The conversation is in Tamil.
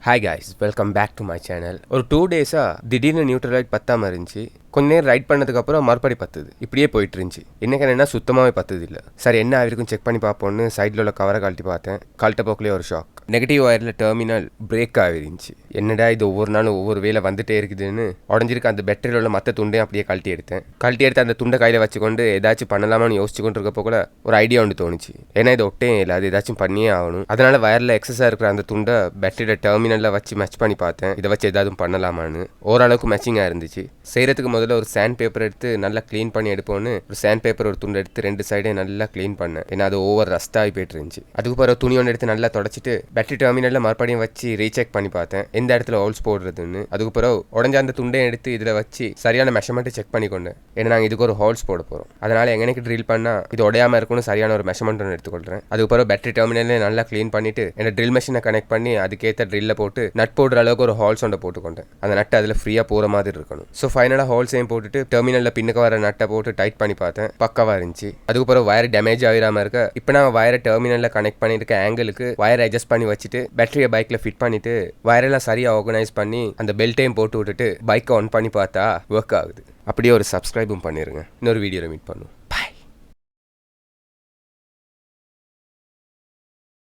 Hi guys, welcome back to my channel. ஒரு 2 டேஸாக திடீர்னு நியூட்ரல் லைட் பத்தாமல் இருந்துச்சு. கொஞ்ச நேரம் ரைட் பண்ணதுக்கப்புறம் மறுபடி பத்துது. இப்படியே போயிட்டு இருந்துச்சு. இன்னைக்கு என்ன சுத்தமாகவே பத்துது இல்லை. சரி என்ன ஆகிருக்கும் செக் பண்ணி பார்ப்போன்னு சைடில் உள்ள கவரை கழட்டி பார்த்தேன். கழட்ட போக்கிலே ஒரு ஷாக். நெகட்டிவ் ஒயரில் டெர்மினல் பிரேக் ஆகிருந்துச்சு. என்னடா இது ஒவ்வொரு நாளும் ஒவ்வொரு வேலை வந்துட்டே இருக்குதுன்னு உடஞ்சிருக்க அந்த பேட்டரியில் உள்ள மற்ற துண்டையும் அப்படியே கழட்டி எடுத்து அந்த துண்டை கையில் வச்சுக்கொண்டு ஏதாச்சும் பண்ணலாமான்னு யோசிச்சு கொண்டு இருக்கப்போ கூட ஒரு ஐடியா ஒன்று தோணுச்சு. ஏன்னா இது ஒட்டே இல்லை, அது ஏதாச்சும் பண்ணியே ஆகணும். அதனால வயரில் எக்ஸஸாக இருக்கிற அந்த துண்டை பேட்டரியோட டெர்மினலில் வச்சு மேட்ச் பண்ணி பார்த்தேன். இதை வச்சு ஏதாவது பண்ணலாமான்னு. ஓரளவுக்கு மேட்சிங்காக இருந்துச்சு. செய்கிறதுக்கு முதல்ல ஒரு சாண்ட் பேப்பர் எடுத்து நல்லா க்ளீன் பண்ணி எடுப்போன்னு ஒரு சாண்ட் பேப்பர் ஒரு துண்டு எடுத்து 2 சைடே நல்லா க்ளீன் பண்ணேன். ஏன்னா அது ஓவர் ரஸ்டாகி போயிட்டு இருந்துச்சு. அதுக்கு பிறகு துணி ஒன்று எடுத்து நல்லா தொடச்சிட்டு பேட்டரி டெர்மினலில் மறுபடியும் வச்சு ரீசெக் பண்ணி பார்த்தேன் எந்த இடத்துல ஹோல்ஸ் போடுறதுன்னு. அதுக்கு பிறகு உடஞ்ச அந்த துண்டையும் எடுத்து இதில் வச்சு சரியான மெஷர்மெண்ட்டை செக் பண்ணிக்கொண்டேன். ஏன்னா நாங்கள் இதுக்கு ஒரு ஹோல்ஸ் போட போகிறோம். அதனால் எங்களுக்கு ட்ரில் பண்ணால் இது உடையாமல் இருக்குன்னு சரியான ஒரு மெஷர்மெண்ட் ஒன்று எடுத்துக்கொள்கிறேன். அதுக்கு பிறகு பேட்டரி டெர்மினலே நல்லா க்ளீன் பண்ணிட்டு என்னோட ட்ரில் மிஷினை கனெக்ட் பண்ணி அதுக்கேற்ற ட்ரில்ல போட்டு நட் போடுற அளவுக்கு ஒரு ஹோல்ஸ் ஒன்றை போட்டுக்கொண்டேன். அந்த நட்டு அதில் ஃப்ரீயாக போகிற மாதிரி இருக்கணும். ஸோ ஃபைனலாக ஹோல்ஸையும் போட்டுட்டு டெர்மினலில் பின்னுக்கு வர நட்டை போட்டு டைட் பண்ணி பார்த்தேன். பக்கவாக இருந்துச்சு. அதுக்கப்புறம் வயர் டேமேஜ் ஆகிடாமல் இருக்க இப்போ நான் வயரை டெர்மினலில் கனெக்ட் பண்ணியிருக்க ஆங்கிளுக்கு வயரை அட்ஜஸ்ட் பண்ணி வச்சுட்டு பேட்டரியை பைக்கில் ஃபிட் பண்ணிட்டு வயரெல்லாம் சரியாக ஆர்கனைஸ் பண்ணி அந்த பெல்ட்டையும் போட்டு விட்டுட்டு பைக்கை ஆன் பண்ணி பார்த்தா ஒர்க் ஆகுது. அப்படியே ஒரு சப்ஸ்கிரைபும் பண்ணிடுங்க. இன்னொரு வீடியோவில் மீட் பண்ணுவோம்.